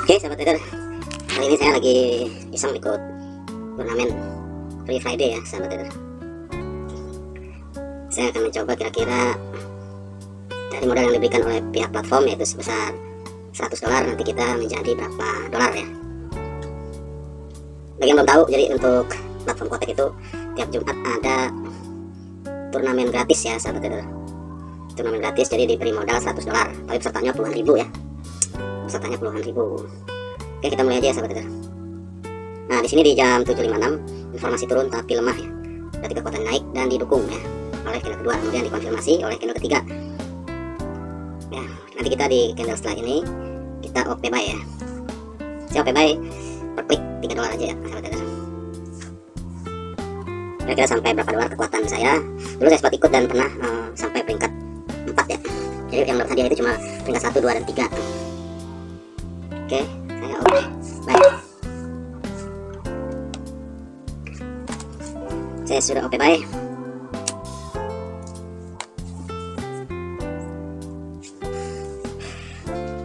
Oke sahabat trader, kali ini saya lagi iseng ikut turnamen Free Friday ya sahabat trader. Saya akan mencoba kira-kira dari modal yang diberikan oleh pihak platform, yaitu sebesar $100. Nanti kita menjadi berapa dolar ya. Bagi yang belum tahu, jadi untuk platform Kotek itu tiap Jumat ada turnamen gratis ya sahabat trader. Turnamen gratis, jadi diberi modal $100, tapi pesertanya puluhan ribu ya. Pesertanya puluhan ribu. Oke, kita mulai aja ya sahabat trader. Nah, di sini di jam 7.56 informasi turun tapi lemah ya. Berarti kekuatan naik dan didukung ya oleh candle kedua, kemudian dikonfirmasi oleh candle ketiga. Ya, nanti kita di candle setelah ini kita OP buy ya. Saya OP buy per klik $3 aja ya sahabat trader. Kira-kira sampai berapa dolar kekuatan saya? Dulu saya sempat ikut dan pernah sampai peringkat 4 ya. Jadi yang dapat hadiah itu cuma peringkat 1, 2, dan 3. Oke, saya oke, baik. Saya sudah oke, baik.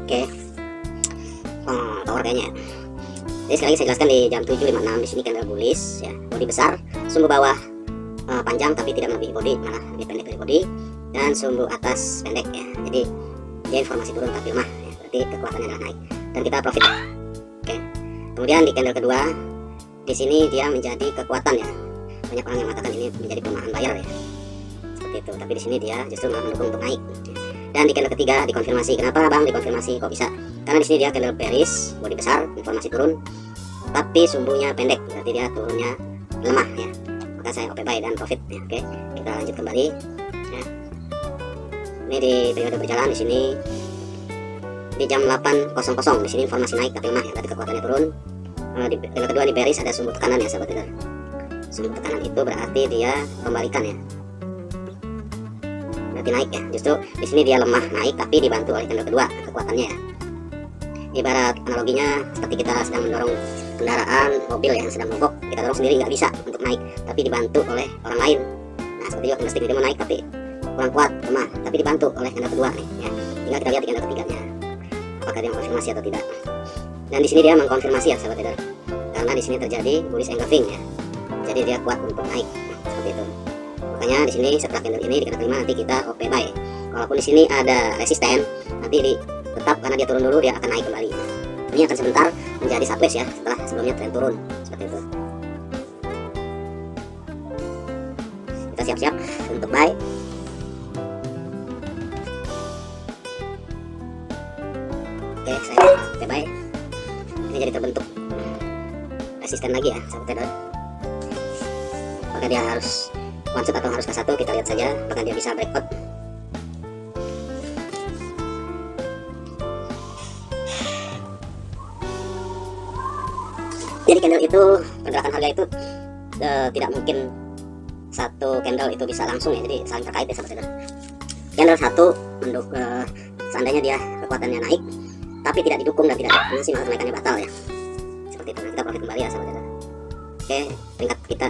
Oke, power kayaknya. Jadi sekali lagi saya jelaskan di jam 7.56 di sini candle bullish ya, body besar, sumbu bawah panjang tapi tidak melebihi body, malah lebih pendek dari body, dan sumbu atas pendek ya. Jadi dia informasi turun tapi lemah ya, berarti kekuatannya adalah naik dan kita profit. Oke. Kemudian di candle kedua di sini dia menjadi kekuatan ya. Banyak orang yang mengatakan ini menjadi pelemahan buyer ya. Seperti itu, tapi di sini dia justru malah mendukung untuk naik. Dan di candle ketiga dikonfirmasi. Kenapa Bang dikonfirmasi? Kok bisa? Karena di sini dia candle bearish, body besar, informasi turun, tapi sumbunya pendek, berarti dia turunnya lemah ya. Maka saya OP buy dan profit ya. Oke, kita lanjut kembali ya. Ini di periode berjalan di sini di jam 8.00 di sini informasi naik tapi lemah ya, berarti kekuatannya turun. Di candle kedua di bearish ada sumbu tekanan ya sahabat trader. Sumbu tekanan itu berarti dia kembalikan ya. Berarti naik ya. Justru di sini dia lemah naik tapi dibantu oleh candle kedua kekuatannya ya. Ibarat analoginya seperti kita sedang mendorong kendaraan mobil yang sedang mogok, kita dorong sendiri nggak bisa untuk naik, tapi dibantu oleh orang lain. Nah seperti juga candlestick dia mau naik tapi kurang kuat, lemah, tapi dibantu oleh candle kedua nih ya. Tinggal kita lihat di candle ketiganya apakah dia mengkonfirmasi atau tidak. Dan di sini dia mengkonfirmasi ya sahabat trader, karena di sini terjadi bullish engulfing ya. Jadi dia kuat untuk naik seperti itu. Makanya di sini setelah candle ini di candle kelima nanti kita OP buy. Walaupun di sini ada resisten, nanti tetap karena dia turun dulu dia akan naik kembali. Ini akan sebentar menjadi sideways ya setelah sebelumnya tren turun seperti itu. Kita siap-siap untuk buy. Oke, saya OP buy. Ini jadi terbentuk resisten lagi ya sahabat trader. Apakah dia harus one shot atau harus ke satu, kita lihat saja apakah dia bisa breakout. Jadi candle itu, pergerakan harga itu tidak mungkin satu candle itu bisa langsung ya, jadi saling terkait ya sahabat trader. Candle satu seandainya dia kekuatannya naik tapi tidak didukung dan tidak dikonfirmasi, maka kenaikannya batal ya. Seperti itu. Nah, kita profit kembali ya sahabat trader. Oke, peringkat kita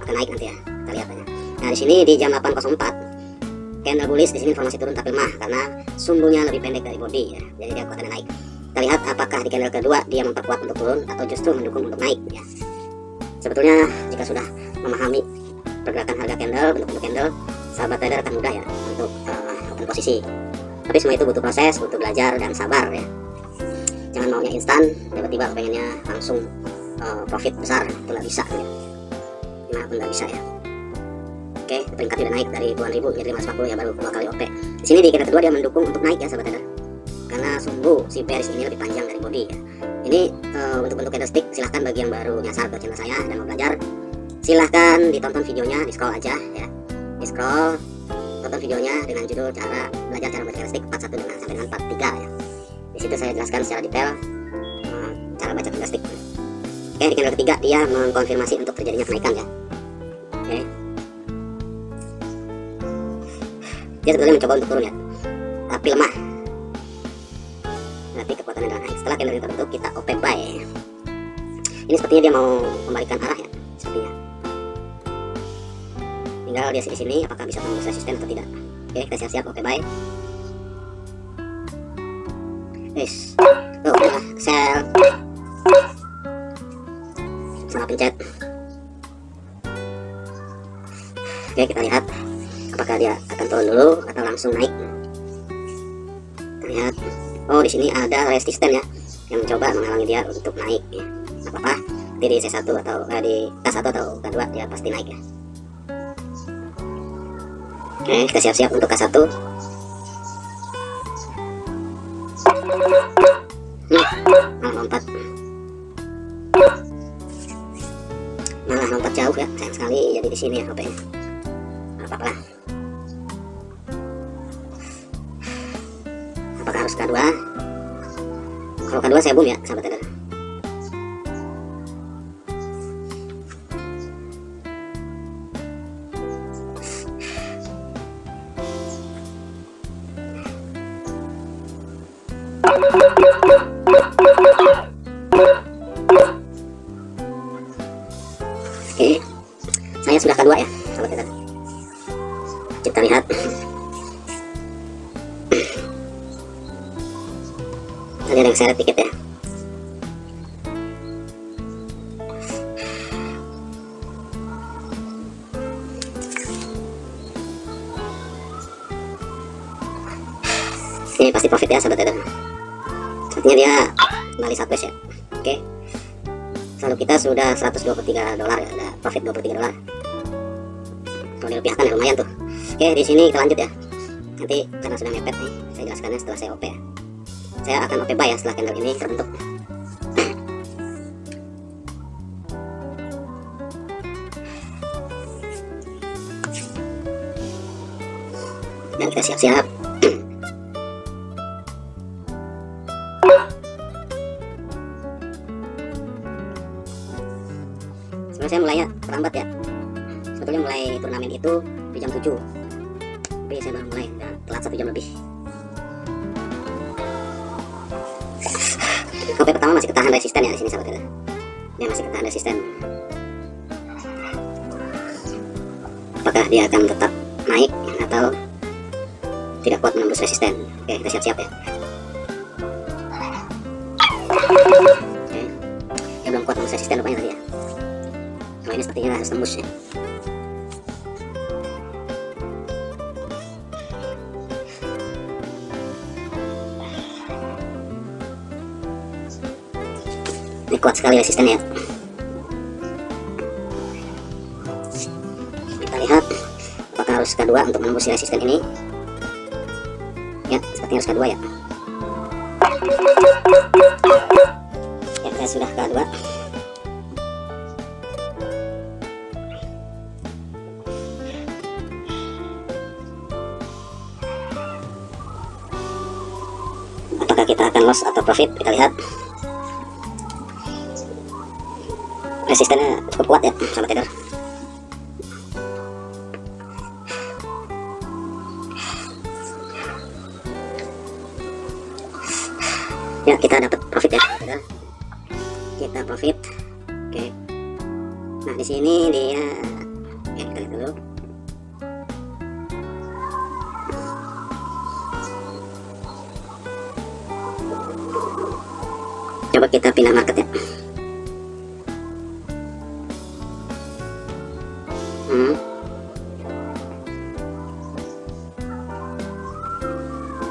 akan naik nanti ya, kita lihat aja. Nah di sini di jam 8.04 candle bullish, di sini informasi turun tapi lemah karena sumbunya lebih pendek dari body ya, jadi dia kekuatannya naik. Kita lihat apakah di candle kedua dia memperkuat untuk turun atau justru mendukung untuk naik ya. Sebetulnya jika sudah memahami pergerakan harga candle, bentuk-bentuk candle, sahabat trader akan mudah ya untuk open posisi. Tapi semua itu butuh proses, butuh belajar dan sabar ya. Jangan maunya instan, tiba-tiba pengennya langsung profit besar, itu nggak bisa ya. Nah pun nggak bisa ya. Oke, peringkatnya udah naik dari puluhan ribu jadi 540 ya, baru 2 kali OP. Di sini di candle kedua dia mendukung untuk naik ya sahabat trader. Karena sumbu si bearish ini lebih panjang dari body ya. Ini untuk bentuk candlestick, silahkan bagi yang baru nyasar ke channel saya dan mau belajar, silahkan ditonton videonya, di scroll aja ya, di scroll, tonton videonya dengan judul cara belajar cara baca candlestick part 1 dengan sampai dengan part 3 ya. Di situ saya jelaskan secara detail cara baca candlestick. Oke, di candle ketiga dia mengkonfirmasi untuk terjadinya kenaikan ya. Oke, dia sebetulnya mencoba untuk turun ya, tapi lemah. Berarti kekuatannya adalah naik. Setelah candle terbentuk kita OP buy. Ini sepertinya dia mau kembalikan arah ya, sepertinya. Tinggal dia di sini apakah bisa tembus resisten atau tidak. Oke, kita siap-siap OP buy. Yes. Tuh, sell. Salah pencet. Oke, kita lihat apakah dia akan turun dulu atau langsung naik. Kita lihat. Oh, di sini ada resisten ya, yang mencoba menghalangi dia untuk naik ya. Nggak apa-apa, di C1 atau di K1 atau K2 dia pasti naik ya. Oke, kita siap-siap untuk K1. Malah lompat jauh ya, sayang sekali jadi di sini ya HP-nya. Nggak apa-apa lah. Apakah harus K2? Kalau K2 saya boom ya, sahabat trader. Oke, saya sudah K2 ya, sahabat trader. Kita lihat. Tadi ada yang seret dikit ya. Ini pasti profit ya, sahabat trader. Sepertinya dia kembali sideways ya. Oke. Saldo kita sudah 123 dolar ya, ada profit 23 dolar. Kalau dirupiahkan ya lumayan tuh. Oke, di sini kita lanjut ya. Nanti karena sudah mepet nih, saya jelaskannya setelah saya OP ya. Saya akan OP buy ya setelah candle ini terbentuk. Dan kita siap-siap. Sebenarnya saya mulainya terlambat ya. Sebetulnya mulai turnamen itu di jam 7. Tapi saya baru mulai, dan telat 1 jam lebih. OP pertama masih ketahan resisten ya di sini, sahabat trader. Dia masih ketahan resisten. Apakah dia akan tetap naik atau tidak kuat menembus resisten? Oke, kita siap-siap ya. Oke, dia belum kuat menembus resisten rupanya tadi ya. Kalau ini sepertinya harus tembus ya. Ini kuat sekali resistennya. Kita lihat apakah harus K2 untuk menembus resisten ini. Ya, sepertinya harus K2 ya. Ya, saya sudah K2. Apakah kita akan loss atau profit? Kita lihat. Resistennya cukup kuat ya, sahabat trader. Ya, kita dapat profit ya, trader. Kita profit. Oke. Nah, di sini dia, oke, kita lihat dulu. Coba kita pindah market ya.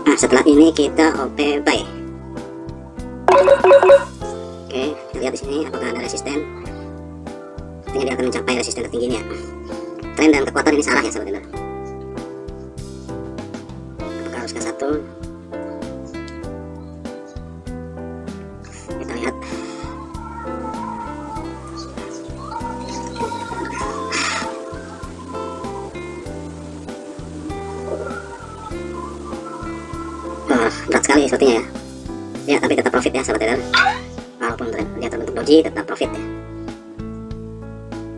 Nah, setelah ini kita OP buy. Oke, kita lihat di sini apakah ada resisten. Sepertinya dia akan mencapai resisten tertingginya. Tren dan kekuatan ini salah ya, sahabat trader. Apakah harus K1? Kita lihat. Berat sekali sepertinya ya. Ya, tapi tetap profit ya, sahabat trader. Walaupun dia terbentuk doji, tetap profit ya.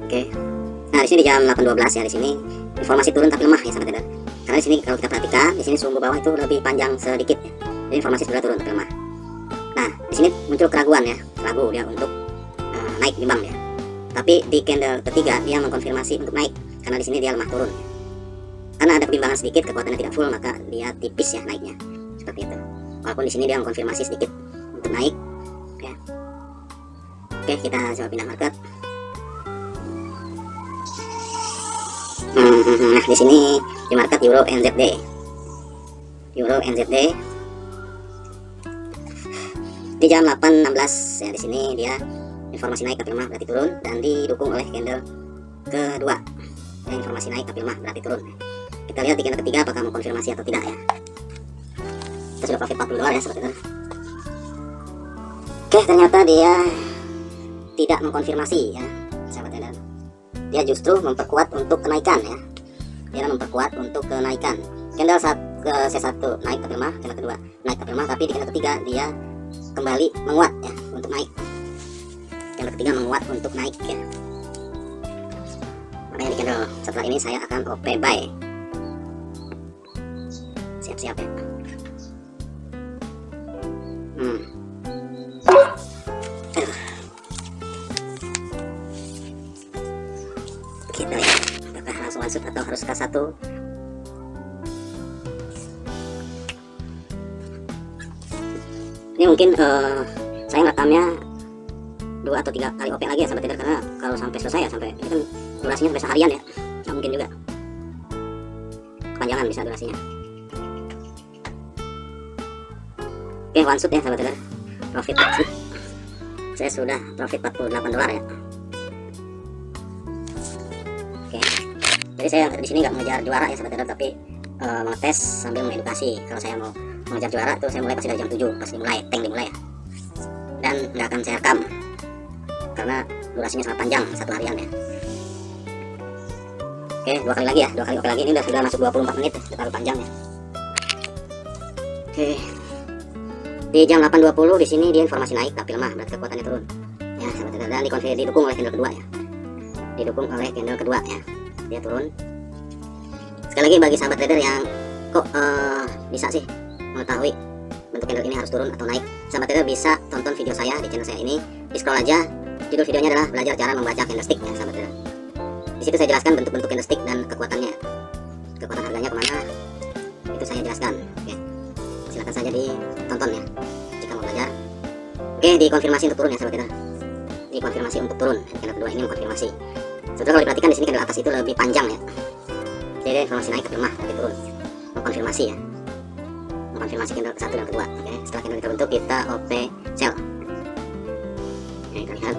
Oke. Nah, di sini di jam 8.12 ya, di sini informasi turun tapi lemah ya, sahabat trader. Karena di sini kalau kita perhatikan, di sini sumbu bawah itu lebih panjang sedikit ya. Jadi informasi sudah turun tapi lemah. Nah, di sini muncul keraguan ya, ragu dia untuk naik di bank ya. Tapi di candle ketiga dia mengkonfirmasi untuk naik karena di sini dia lemah turun. Karena ada kebimbangan sedikit, kekuatannya tidak full, maka dia tipis ya naiknya. Seperti itu. Walaupun di sini dia mengkonfirmasi sedikit untuk naik ya. Oke, kita coba pindah market. Nah, di sini di market Euro NZD. Euro NZD di jam 8.16 ya. Di sini dia informasi naik tapi lemah berarti turun, dan didukung oleh candle kedua ya, informasi naik tapi lemah berarti turun. Kita lihat di candle ketiga apakah mau konfirmasi atau tidak ya. Kita sudah profit $40 ya sobat trader. Oke, ternyata dia tidak mengkonfirmasi ya sahabat trader. Dia justru memperkuat untuk kenaikan ya. Dia memperkuat untuk kenaikan. Candle C1 naik tapi lemah, candle kedua naik tapi lemah, tapi di candle ketiga dia kembali menguat ya untuk naik. Candle ketiga menguat untuk naik ya. Makanya di candle setelah ini saya akan OP buy. Siap-siap ya. Kita lihat apakah langsung masuk atau harus K1. Ini mungkin saya ngerekamnya 2 atau 3 kali OP lagi ya sahabat trader, karena kalau sampai selesai ya, sampai ini kan durasinya sampai seharian ya, nggak mungkin juga, kepanjangan bisa durasinya. Oke, one shot ya sahabat trader, profit saya sudah profit $48 ya. Oke, jadi saya di sini nggak mengejar juara ya sahabat trader, tapi mau tes sambil mengedukasi. Kalau saya mau mengejar juara tuh saya mulai pasti dari jam 7 pas dimulai, tank dimulai ya, dan nggak akan saya rekam karena durasinya sangat panjang, 1 harian ya. Oke, 2 kali lagi ya, 2 kali OP lagi. Ini sudah masuk 24 menit ya, terlalu panjang ya. Oke, di jam 8.20 di sini dia informasi naik tapi lemah berarti kekuatannya turun ya sahabat trader, dan didukung oleh candle kedua ya, didukung oleh candle kedua ya, dia turun. Sekali lagi bagi sahabat trader yang kok bisa sih mengetahui bentuk candle ini harus turun atau naik, sahabat trader bisa tonton video saya di channel saya ini, di scroll aja, judul videonya adalah belajar cara membaca candlestick ya sahabat trader. Di situ saya jelaskan bentuk-bentuk candlestick dan kekuatannya, kekuatan harganya kemana, itu saya jelaskan. Oke, silakan saja ditonton ya jika mau belajar. Oke, dikonfirmasi untuk turun ya sahabat trader, dikonfirmasi untuk turun. Candle kedua ini mengkonfirmasi. Sebenarnya kalau diperhatikan di sini candle atas itu lebih panjang ya, jadi informasi naik tapi lemah tapi turun, mengkonfirmasi ya, mengkonfirmasi candle satu dan kedua. Oke, setelah candle terbentuk kita OP sell. Oke, kita lihat.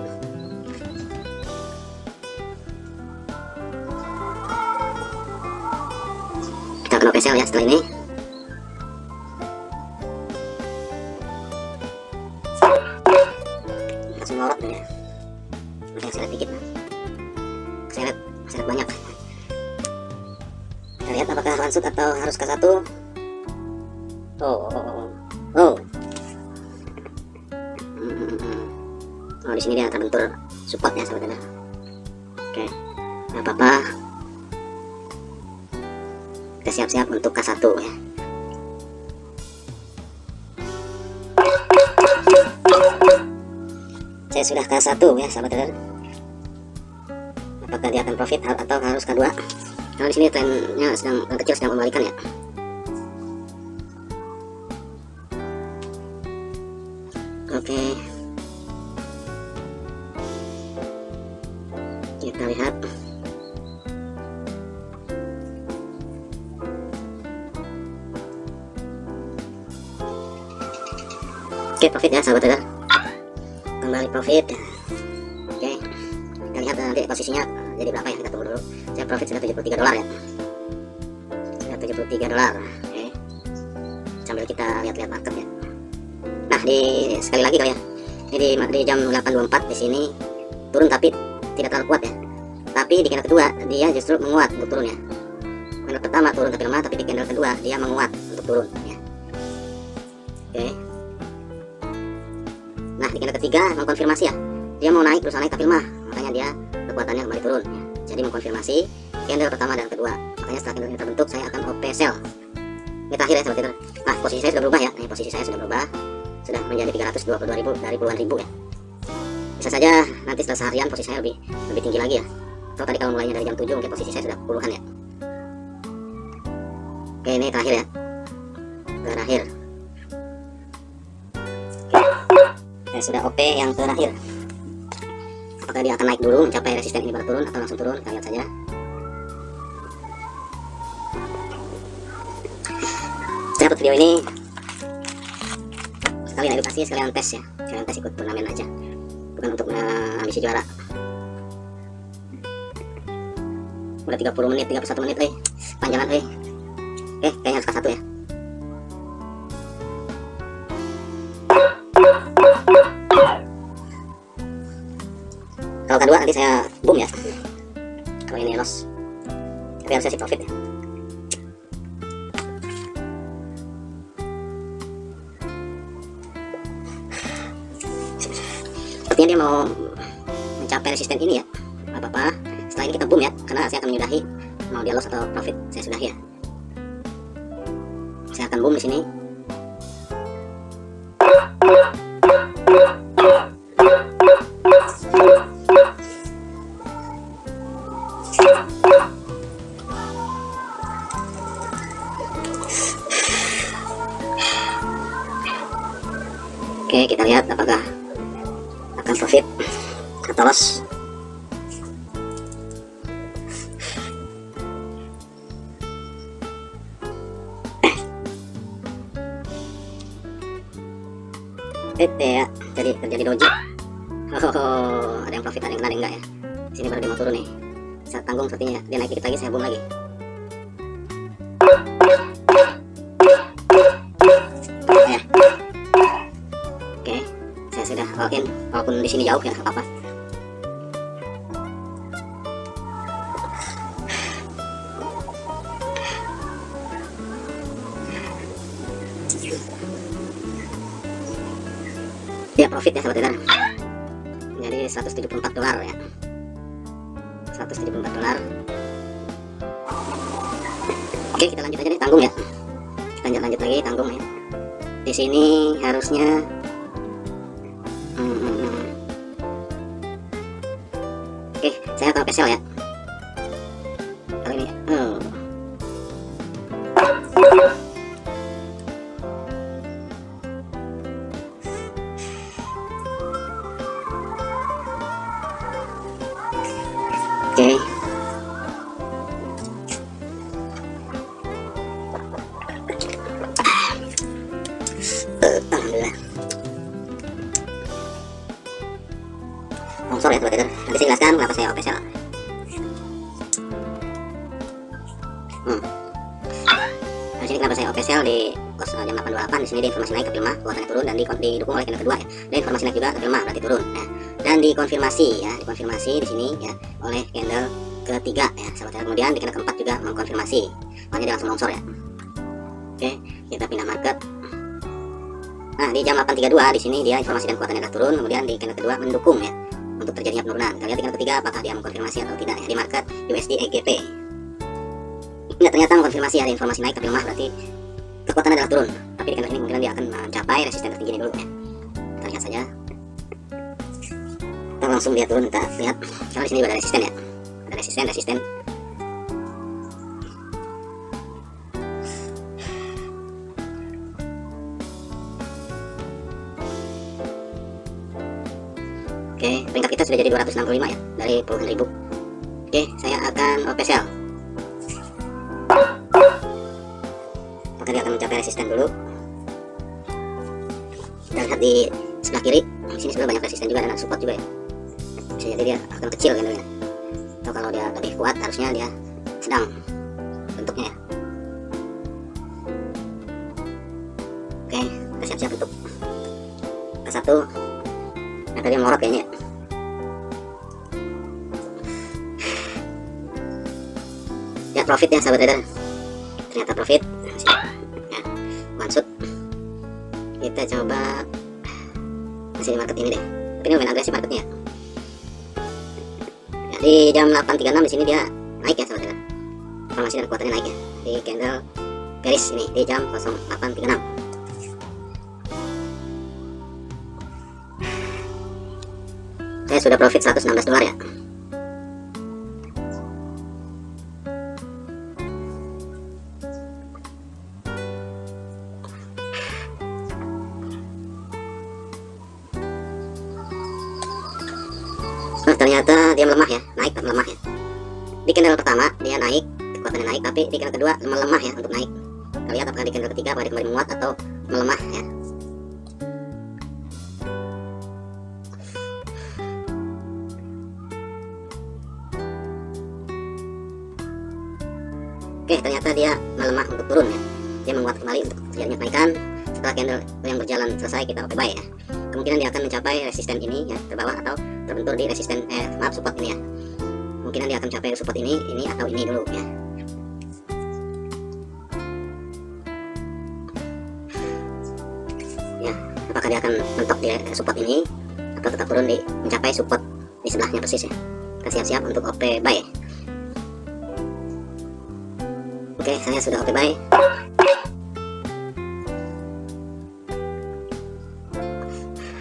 Kita akan OP sell ya setelah ini. Langsung ngorot ya. Masih saya lihat dikit lah. Saya lihat banyak. Kita lihat apakah langsung atau harus K1. Oh, di sini dia terbentur support ya sahabat trader. Oke, nggak apa-apa. Kita siap-siap untuk K1 ya. Saya sudah K1 ya sahabat trader. Apakah dia akan profit atau harus K2? Karena di sini trennya sedang kecil, sedang membalikan ya. Oke, kita lihat. Oke, profit ya sahabat trader, kembali profit. Oke, kita lihat nanti posisinya jadi berapa ya, kita tunggu dulu. Saya profit sudah $73 ya, sudah $73. Oke, sambil kita lihat-lihat market ya. Nah, sekali lagi kali ya, ini di jam 8.24 di sini turun tapi tidak terlalu kuat ya, tapi di candle kedua dia justru menguat untuk turun ya. Candle pertama turun tapi lemah, tapi di candle kedua dia menguat untuk turun ya. Oke, nah di candle ketiga mengkonfirmasi ya, dia mau naik, berusaha naik tapi lemah, makanya dia kekuatannya kembali turun ya. Jadi mengkonfirmasi candle pertama dan kedua, makanya setelah candle ini terbentuk saya akan OP sell. Ini terakhir ya sahabat trader. Nah, posisi saya sudah berubah ya, ini posisi saya sudah berubah, sudah menjadi 322.000 dari puluhan ribu ya. Bisa saja nanti setelah seharian posisi saya lebih tinggi lagi ya. Atau tadi kalau mulainya dari jam 7 mungkin posisi saya sudah puluhan ya. Oke, ini terakhir ya, terakhir. Oke. Sudah OP yang terakhir. Apakah dia akan naik dulu mencapai resisten ini baru turun atau langsung turun? Kita lihat saja. Saya upload video ini sekali edukasi, sekalian tes ya, sekalian tes ikut turnamen aja, bukan untuk ambisi juara. Udah 30 menit, 31 menit, panjangan, Oke, kayaknya harus ke 1 ya. Kalau kedua nanti saya boom ya. Kalau ini loss, tapi harusnya sih profit ya. Sepertinya dia mau mencapai resisten ini ya. Apa-apa, setelah ini kita boom ya, karena saya akan menyudahi. Mau dia loss atau profit, saya sudahi ya. Saya akan boom di sini. Oke, kita lihat apakah akan profit atau loss. Ya, jadi terjadi doji. Ada yang profit, ada yang kena, ada yang enggak ya. Sini baru dia mau turun nih. Saya tanggung sepertinya, dia naik dikit lagi, saya boom lagi. Ya. Oke, saya sudah all in, walaupun di sini jauh ya, apa-apa. Ya, profit ya sahabat trader. Jadi 174 dolar ya. 174 dolar. Oke, kita lanjut aja deh, tanggung ya. Kita lanjut lagi, tanggung ya. Di sini harusnya Oke, saya akan sell ya. Kali ini Oke. Alhamdulillah. Longsor ya teman-teman. Nanti saya jelaskan kenapa saya OPSL. Di sini kenapa saya OPSL di jam 8.28, di sini di informasi naik tapi lemah, kuotanya turun dan didukung oleh candle kedua ya. Dan informasi naik juga tapi lemah, berarti turun. Nah, dan dikonfirmasi ya, dikonfirmasi di sini ya oleh candle ketiga ya, sahabat. Kemudian di candle keempat juga mengkonfirmasi, makanya dia langsung longsor ya. Oke, kita pindah market. Nah, di jam 8.32 di sini dia informasi dan kuotanya sudah turun, kemudian di candle kedua mendukung ya untuk terjadinya penurunan. Kita lihat di candle ketiga apakah dia mengkonfirmasi atau tidak ya di market USD EGP. Nah, ternyata mengkonfirmasi ada informasi naik tapi lemah, berarti kekuatannya adalah turun. Tapi di candle ini kemungkinan dia akan mencapai resisten tertinggi ini dulu ya. Kita lihat saja. Kita langsung lihat turun, kita lihat. Karena di sini juga ada resisten ya. Ada resisten. Oke, peringkat kita sudah jadi 265 ya, dari puluhan ribu. Oke, saya akan OPSL. Maka dia akan mencapai resisten dulu. Kita lihat di sebelah kiri, di sini sebenarnya banyak resisten juga dan ada support juga ya. Bisa jadi dia akan kecil candlenya. Atau kalau dia lebih kuat harusnya dia sedang bentuknya ya. Oke, kita siap-siap untuk ke satu. Nah, tadi morot kayaknya ya. Ya, profit ya sahabat trader. Ternyata profit ya, maksud kita coba masih di market ini deh, tapi ini lumayan agresif marketnya ya. Ya, di jam 8.36 di sini dia naik ya sahabat trader, informasi dan kuatannya naik ya di candle bearish ini di jam 08.36. Saya sudah profit 116 dolar ya. ternyata dia melemah ya, naik melemah ya. Di candle pertama dia naik, kekuatannya naik, tapi di candle kedua melemah ya untuk naik. Kita lihat apakah di candle ketiga apakah dia kembali menguat atau melemah ya. Oke, ternyata dia melemah untuk turun ya. Dia menguat kembali untuk terjadinya kenaikan. Setelah candle yang berjalan selesai, kita oke buy ya. Kemungkinan dia akan mencapai resisten ini ya, terbawah atau terbentur di resisten support ini ya. Kemungkinan dia akan mencapai support ini atau ini dulu ya. Ya, apakah dia akan mentok di support ini atau tetap turun di mencapai support di sebelahnya persis ya. Kita siap-siap untuk OP buy. Oke, saya sudah OP buy.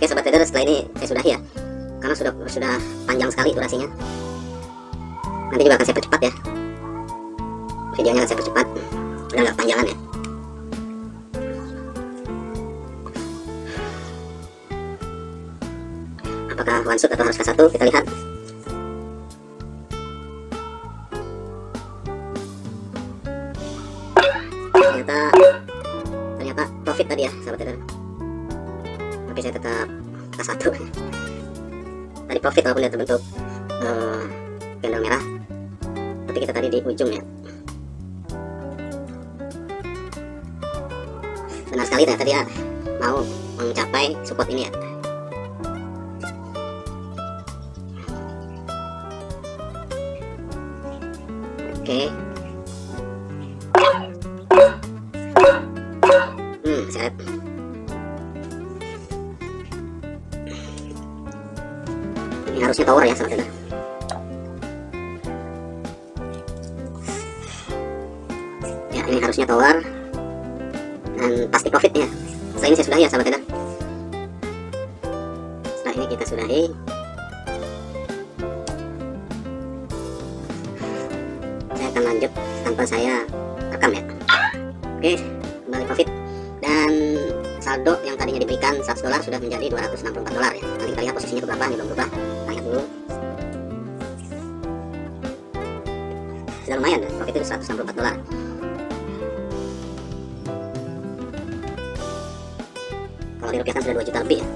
Oke sobat trader, setelah ini saya sudahi ya, karena sudah panjang sekali durasinya. Nanti juga akan saya percepat ya, videonya akan saya percepat, udah nggak panjangan ya. Apakah one shot atau harus ke satu, kita lihat. Ternyata profit tadi ya sahabat trader, tapi saya tetap ke satu. Tadi profit walaupun dia terbentuk candle merah, tapi kita tadi di ujung ya. Benar sekali ternyata dia mau mencapai support ini ya. Oke. Saya lihat. Ini harusnya tower ya sahabat trader. Ya, ini harusnya tower dan pasti profitnya. Setelah ini saya sudahi ya sahabat trader. Setelah ini kita sudahi. Saya akan lanjut tanpa saya rekam ya. Oke, kembali profit. Dan saldo yang tadinya diberikan $100 sudah menjadi $264 ya. Nanti kita lihat posisinya berapa, ini belum berubah. Kita lihat dulu. Sudah lumayan ya, profit itu $164. Kalau dirupiahkan sudah 2 juta lebih ya.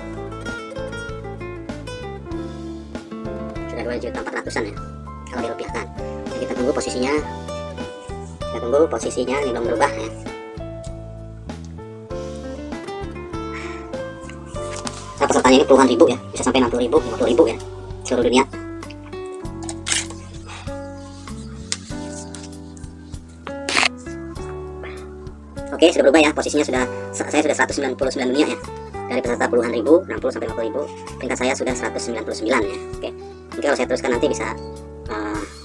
Sudah 2.400.000-an ya kalau dirupiahkan. Jadi kita tunggu posisinya. Kita tunggu posisinya, ini belum berubah ya. Pesertanya ini puluhan ribu ya, bisa sampai 60.000, 50.000 ya, seluruh dunia. Oke, sudah berubah ya, posisinya saya sudah 199 dunia ya. Dari peserta puluhan ribu, 60 sampai 50.000, peringkat saya sudah 199 ya. Oke, mungkin kalau saya teruskan nanti bisa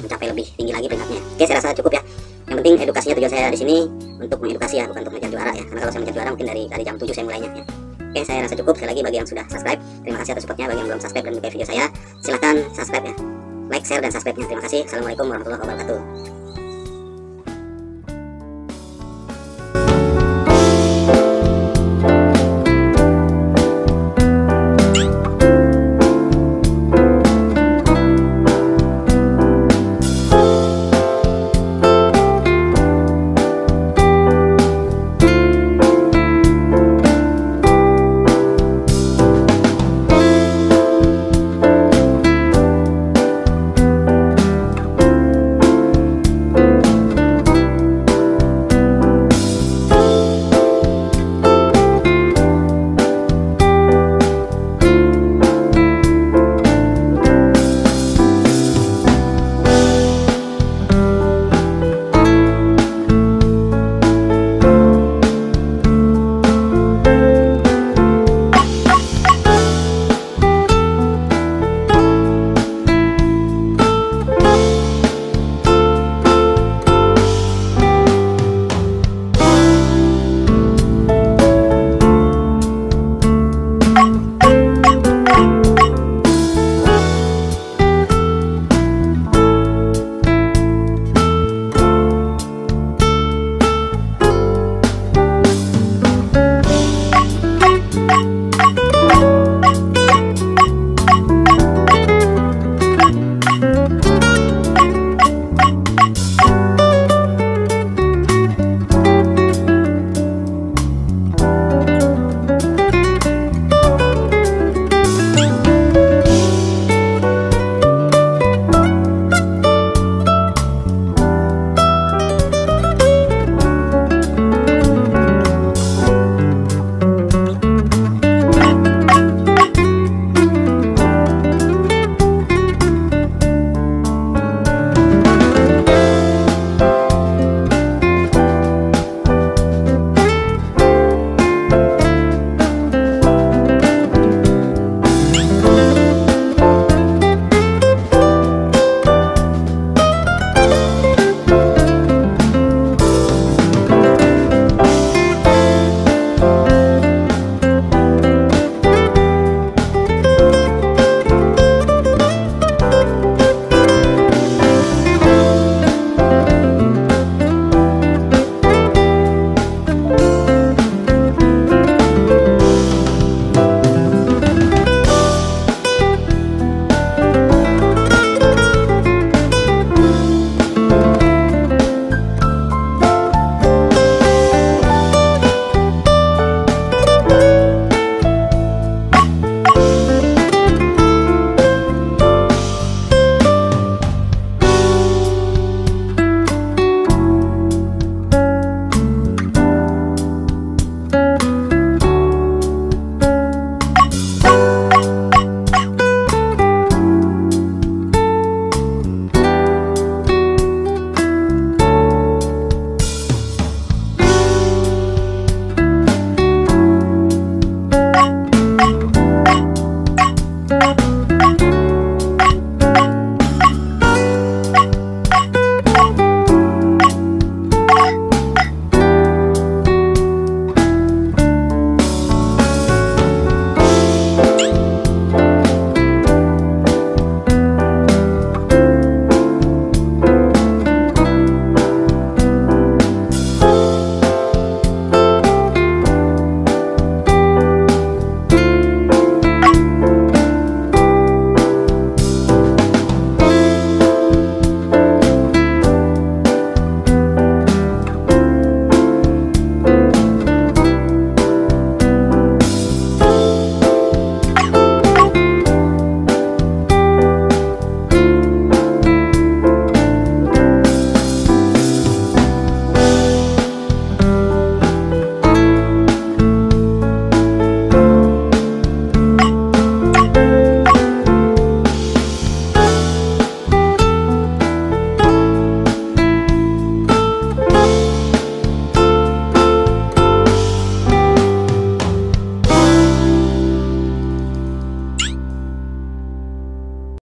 mencapai lebih tinggi lagi peringkatnya. Oke, saya rasa cukup ya. Yang penting edukasinya, tujuan saya di sini untuk mengedukasi ya, bukan untuk mengejar juara ya. Karena kalau saya mengejar juara mungkin dari jam 7 saya mulainya ya. Oke, saya rasa cukup. Sekali lagi bagi yang sudah subscribe, terima kasih atas supportnya. Bagi yang belum subscribe dan menyukai video saya, silahkan subscribe ya, like, share, dan subscribe-nya. Terima kasih. Assalamualaikum warahmatullahi wabarakatuh.